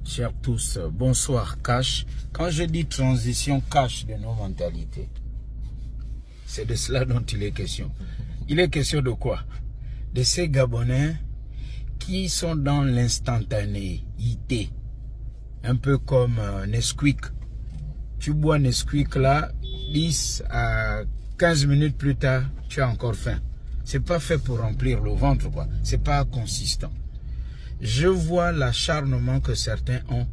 Chers tous, bonsoir Cash. Quand je dis transition Cash de nos mentalités, c'est de cela dont il est question. Il est question de quoi? De ces Gabonais qui sont dans l'instantanéité. Un peu comme Nesquik. Tu bois Nesquik là, 10 à 15 minutes plus tard, tu as encore faim. C'est pas fait pour remplir le ventre, quoi. C'est pas consistant. Je vois l'acharnement que certains ont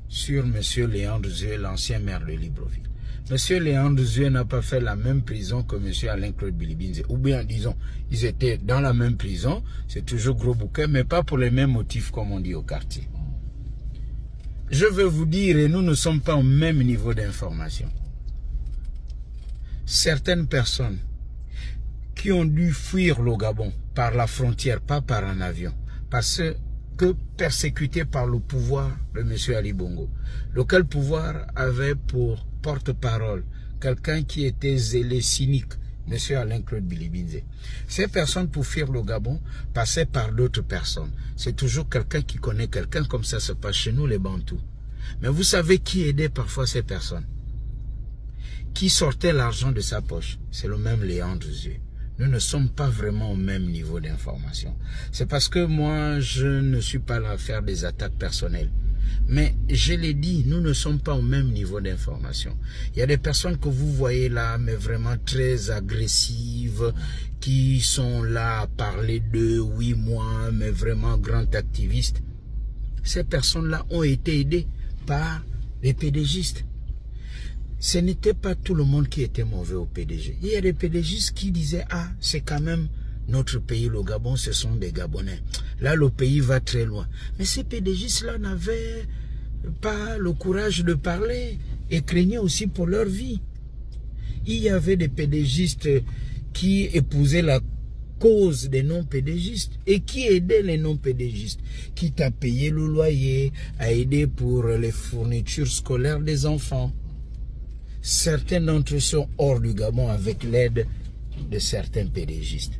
sur M. Léandre Zué, l'ancien maire de Libreville. M. Léandre Zué n'a pas fait la même prison que M. Alain-Claude Bilibinze. Ou bien, disons, ils étaient dans la même prison, c'est toujours gros bouquet, mais pas pour les mêmes motifs, comme on dit au quartier. Je veux vous dire, et nous ne sommes pas au même niveau d'information. Certaines personnes qui ont dû fuir le Gabon par la frontière, pas par un avion, parce que persécutés par le pouvoir de M. Ali Bongo, lequel pouvoir avait pour porte-parole quelqu'un qui était zélé, cynique, M. Alain-Claude Bilibinze. Ces personnes, pour fuir le Gabon, passaient par d'autres personnes. C'est toujours quelqu'un qui connaît quelqu'un, comme ça se passe chez nous les Bantous. Mais vous savez qui aidait parfois ces personnes? Qui sortait l'argent de sa poche? C'est le même Léandre Zué. Nous ne sommes pas vraiment au même niveau d'information. C'est parce que moi, je ne suis pas là à faire des attaques personnelles. Mais je l'ai dit, nous ne sommes pas au même niveau d'information. Il y a des personnes que vous voyez là, mais vraiment très agressives, qui sont là à parler d'eux, oui, moi, mais vraiment grands activistes. Ces personnes-là ont été aidées par les PDGistes. Ce n'était pas tout le monde qui était mauvais au PDG. Il y a des PDGistes qui disaient, ah, c'est quand même notre pays, le Gabon, ce sont des Gabonais. Là, le pays va très loin. Mais ces PDGistes-là n'avaient pas le courage de parler et craignaient aussi pour leur vie. Il y avait des PDGistes qui épousaient la cause des non-PDGistes et qui aidaient les non-PDGistes, quitte à payer le loyer, à aider pour les fournitures scolaires des enfants. Certains d'entre eux sont hors du Gabon avec l'aide de certains PDGistes.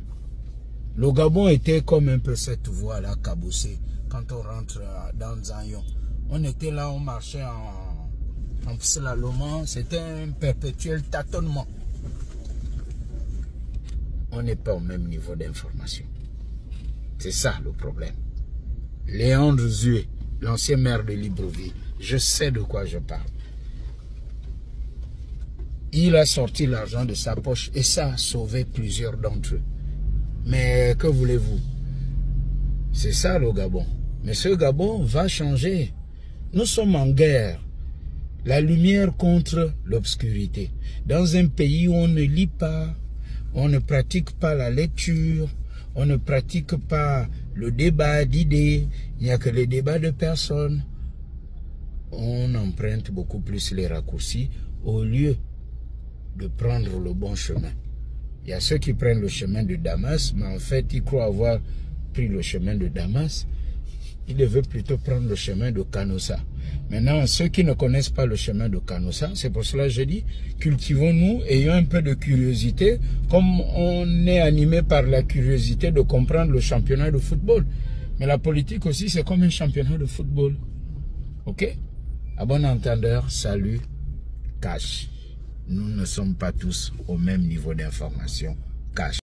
Le Gabon était comme un peu cette voie-là cabossée quand on rentre dans Zanyon. On était là, on marchait en slalomant, c'était un perpétuel tâtonnement. On n'est pas au même niveau d'information. C'est ça le problème. Léandre Zué, l'ancien maire de Libreville, je sais de quoi je parle. Il a sorti l'argent de sa poche et ça a sauvé plusieurs d'entre eux. Mais que voulez-vous? C'est ça le Gabon. Mais ce Gabon va changer. Nous sommes en guerre. La lumière contre l'obscurité. Dans un pays où on ne lit pas, on ne pratique pas la lecture, on ne pratique pas le débat d'idées, il n'y a que les débats de personnes. On emprunte beaucoup plus les raccourcis au lieu de prendre le bon chemin. Il y a ceux qui prennent le chemin de Damas, mais en fait, ils croient avoir pris le chemin de Damas. Ils devaient plutôt prendre le chemin de Canossa. Maintenant, ceux qui ne connaissent pas le chemin de Canossa, c'est pour cela que je dis, cultivons-nous, ayons un peu de curiosité, comme on est animé par la curiosité de comprendre le championnat de football. Mais la politique aussi, c'est comme un championnat de football. Ok? À bon entendeur, salut, Cash. Nous ne sommes pas tous au même niveau d'information. Cash.